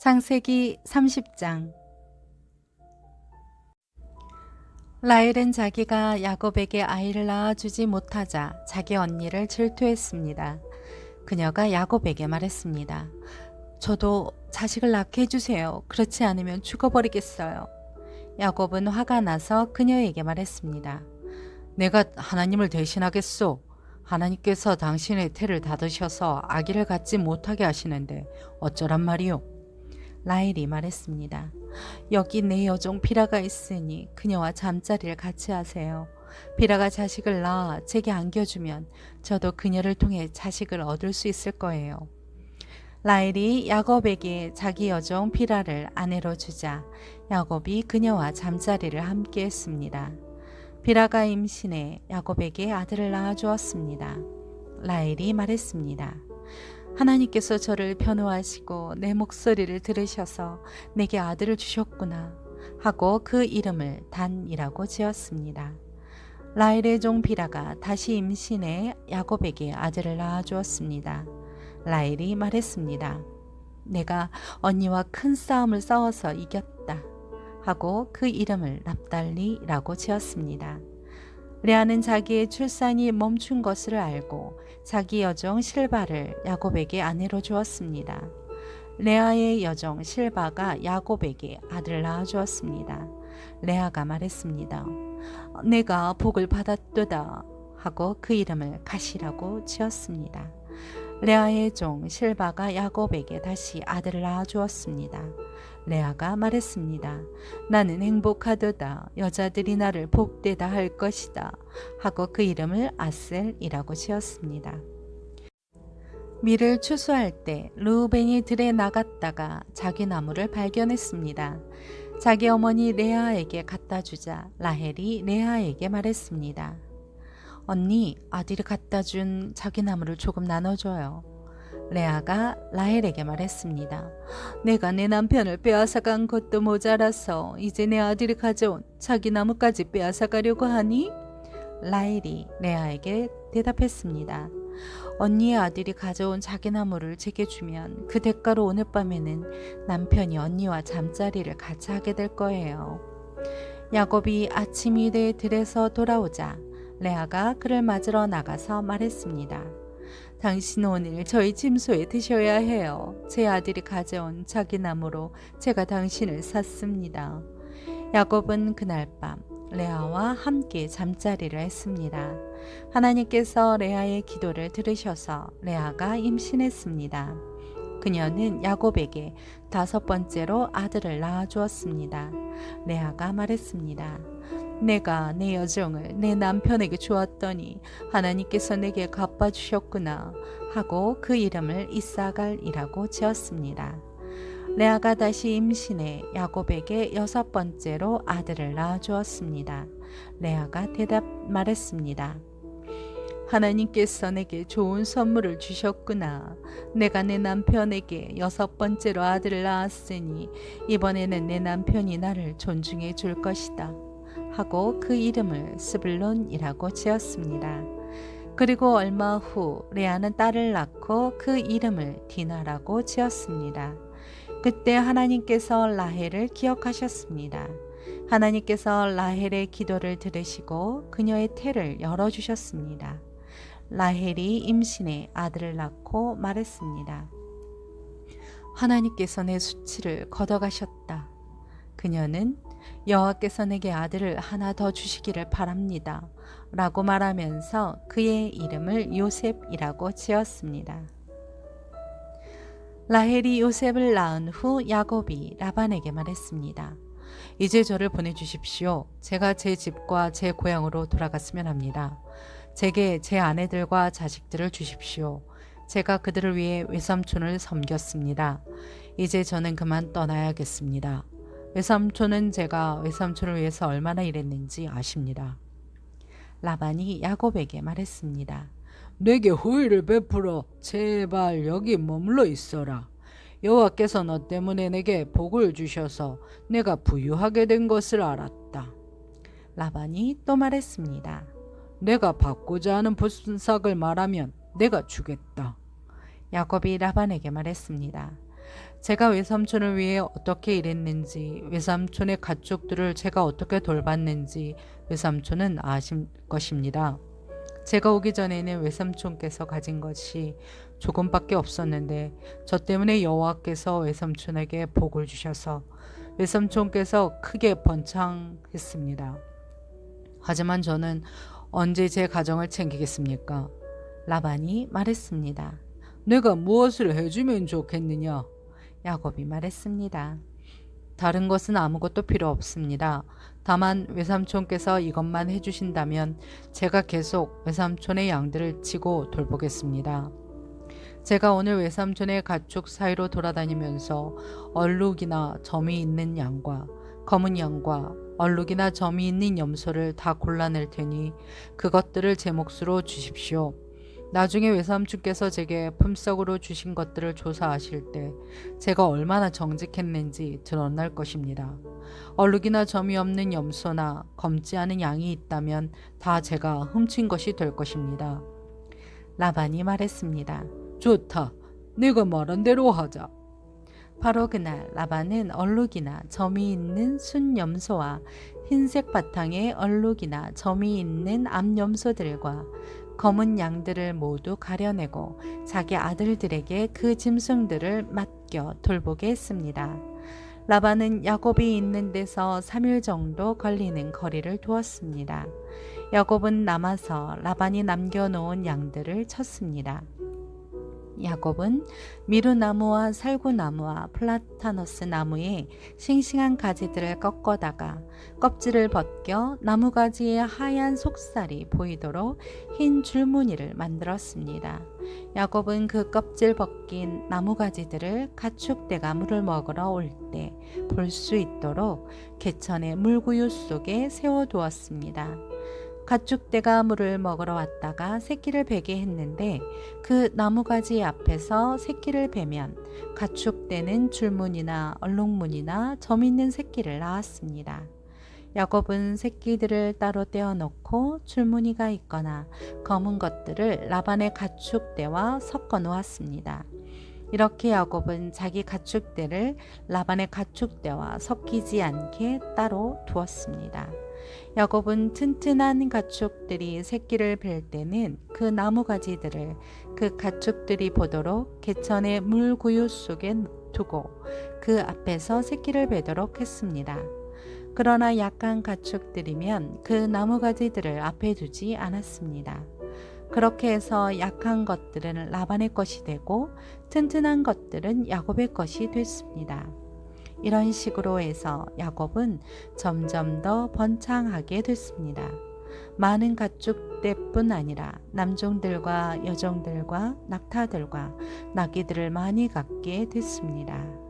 창세기 30장. 라헬은 자기가 야곱에게 아이를 낳아주지 못하자 자기 언니를 질투했습니다. 그녀가 야곱에게 말했습니다. 저도 자식을 낳게 해주세요. 그렇지 않으면 죽어버리겠어요. 야곱은 화가 나서 그녀에게 말했습니다. 내가 하나님을 대신하겠소. 하나님께서 당신의 태를 닫으셔서 아기를 갖지 못하게 하시는데 어쩌란 말이오. 라헬이 말했습니다. 여기 내 여종 비라가 있으니 그녀와 잠자리를 같이 하세요. 비라가 자식을 낳아 제게 안겨주면 저도 그녀를 통해 자식을 얻을 수 있을 거예요. 라헬이 야곱에게 자기 여종 비라를 아내로 주자 야곱이 그녀와 잠자리를 함께 했습니다. 비라가 임신해 야곱에게 아들을 낳아 주었습니다. 라헬이 말했습니다. 하나님께서 저를 변호하시고 내 목소리를 들으셔서 내게 아들을 주셨구나 하고 그 이름을 단이라고 지었습니다. 라헬의 종 비라가 다시 임신해 야곱에게 아들을 낳아 주었습니다. 라헬이 말했습니다. 내가 언니와 큰 싸움을 싸워서 이겼다 하고 그 이름을 납달리라고 지었습니다. 레아는 자기의 출산이 멈춘 것을 알고 자기 여종 실바를 야곱에게 아내로 주었습니다. 레아의 여종 실바가 야곱에게 아들을 낳아 주었습니다. 레아가 말했습니다. 내가 복을 받았도다 하고 그 이름을 가시라고 지었습니다. 레아의 종 실바가 야곱에게 다시 아들을 낳아 주었습니다. 레아가 말했습니다. 나는 행복하도다. 여자들이 나를 복되다 할 것이다. 하고 그 이름을 아셀이라고 지었습니다. 밀을 추수할 때 르우벤이 들에 나갔다가 자기 나무를 발견했습니다. 자기 어머니 레아에게 갖다 주자 라헬이 레아에게 말했습니다. 언니, 아들이 갖다 준 자기 나무를 조금 나눠줘요. 레아가 라헬에게 말했습니다. 내가 내 남편을 빼앗아간 것도 모자라서 이제 내 아들이 가져온 자기 나무까지 빼앗아가려고 하니? 라헬이 레아에게 대답했습니다. 언니의 아들이 가져온 자기 나무를 제게 주면 그 대가로 오늘 밤에는 남편이 언니와 잠자리를 같이 하게 될 거예요. 야곱이 아침이 돼 들에서 돌아오자 레아가 그를 맞으러 나가서 말했습니다. 당신은 오늘 저희 짐소에 드셔야 해요. 제 아들이 가져온 자기 나무로 제가 당신을 샀습니다. 야곱은 그날 밤 레아와 함께 잠자리를 했습니다. 하나님께서 레아의 기도를 들으셔서 레아가 임신했습니다. 그녀는 야곱에게 5번째로 아들을 낳아 주었습니다. 레아가 말했습니다. 내가 내 여종을 내 남편에게 주었더니 하나님께서 내게 갚아주셨구나 하고 그 이름을 이사갈이라고 지었습니다. 레아가 다시 임신해 야곱에게 6번째로 아들을 낳아 주었습니다. 레아가 말했습니다. 하나님께서 내게 좋은 선물을 주셨구나. 내가 내 남편에게 6번째로 아들을 낳았으니 이번에는 내 남편이 나를 존중해 줄 것이다. 하고 그 이름을 스불론이라고 지었습니다. 그리고 얼마 후 레아는 딸을 낳고 그 이름을 디나라고 지었습니다. 그때 하나님께서 라헬을 기억하셨습니다. 하나님께서 라헬의 기도를 들으시고 그녀의 태를 열어주셨습니다. 라헬이 임신해 아들을 낳고 말했습니다. 하나님께서 내 수치를 걷어가셨다. 그녀는 여호와께서 내게 아들을 하나 더 주시기를 바랍니다. 라고 말하면서 그의 이름을 요셉이라고 지었습니다. 라헬이 요셉을 낳은 후 야곱이 라반에게 말했습니다. 이제 저를 보내주십시오. 제가 제 집과 제 고향으로 돌아갔으면 합니다. 제게 제 아내들과 자식들을 주십시오. 제가 그들을 위해 외삼촌을 섬겼습니다. 이제 저는 그만 떠나야겠습니다. 외삼촌은 제가 외삼촌을 위해서 얼마나 일했는지 아십니다. 라반이 야곱에게 말했습니다. 내게 호의를 베풀어 제발 여기 머물러 있어라. 여호와께서 너 때문에 내게 복을 주셔서 내가 부유하게 된 것을 알았다. 라반이 또 말했습니다. 내가 받고자 하는 부싹을 말하면 내가 주겠다. 야곱이 라반에게 말했습니다. 제가 외삼촌을 위해 어떻게 일했는지, 외삼촌의 가축들을 제가 어떻게 돌봤는지 외삼촌은 아실 것입니다. 제가 오기 전에는 외삼촌께서 가진 것이 조금밖에 없었는데 저 때문에 여호와께서 외삼촌에게 복을 주셔서 외삼촌께서 크게 번창했습니다. 하지만 저는 언제 제 가정을 챙기겠습니까? 라반이 말했습니다. 내가 무엇을 해주면 좋겠느냐? 야곱이 말했습니다. 다른 것은 아무것도 필요 없습니다. 다만 외삼촌께서 이것만 해주신다면 제가 계속 외삼촌의 양들을 치고 돌보겠습니다. 제가 오늘 외삼촌의 가축 사이로 돌아다니면서 얼룩이나 점이 있는 양과 검은 양과 얼룩이나 점이 있는 염소를 다 골라낼 테니 그것들을 제 몫으로 주십시오. 나중에 외삼촌께서 제게 품삯으로 주신 것들을 조사하실 때 제가 얼마나 정직했는지 드러날 것입니다. 얼룩이나 점이 없는 염소나 검지 않은 양이 있다면 다 제가 훔친 것이 될 것입니다. 라반이 말했습니다. 좋다. 네가 말한 대로 하자. 바로 그날 라반은 얼룩이나 점이 있는 순염소와 흰색 바탕에 얼룩이나 점이 있는 암염소들과 검은 양들을 모두 가려내고 자기 아들들에게 그 짐승들을 맡겨 돌보게 했습니다. 라반은 야곱이 있는 데서 3일 정도 걸리는 거리를 두었습니다. 야곱은 남아서 라반이 남겨놓은 양들을 쳤습니다. 야곱은 미루나무와 살구나무와 플라타너스 나무의 싱싱한 가지들을 꺾어다가 껍질을 벗겨 나무가지의 하얀 속살이 보이도록 흰 줄무늬를 만들었습니다. 야곱은 그 껍질 벗긴 나무가지들을 가축대가 물을 먹으러 올 때 볼 수 있도록 개천의 물구유 속에 세워두었습니다. 가축대가 물을 먹으러 왔다가 새끼를 베게 했는데 그 나무가지 앞에서 새끼를 베면 가축대는 줄무늬나 얼룩무늬나 점 있는 새끼를 낳았습니다. 야곱은 새끼들을 따로 떼어놓고 줄무늬가 있거나 검은 것들을 라반의 가축대와 섞어 놓았습니다. 이렇게 야곱은 자기 가축대를 라반의 가축대와 섞이지 않게 따로 두었습니다. 야곱은 튼튼한 가축들이 새끼를 뵐 때는 그 나무가지들을 그 가축들이 보도록 개천의 물구유 속에 두고 그 앞에서 새끼를 베도록 했습니다. 그러나 약한 가축들이면 그 나무가지들을 앞에 두지 않았습니다. 그렇게 해서 약한 것들은 라반의 것이 되고 튼튼한 것들은 야곱의 것이 됐습니다. 이런 식으로 해서 야곱은 점점 더 번창하게 됐습니다. 많은 가축대뿐 아니라 남종들과 여종들과 낙타들과 나귀들을 많이 갖게 됐습니다.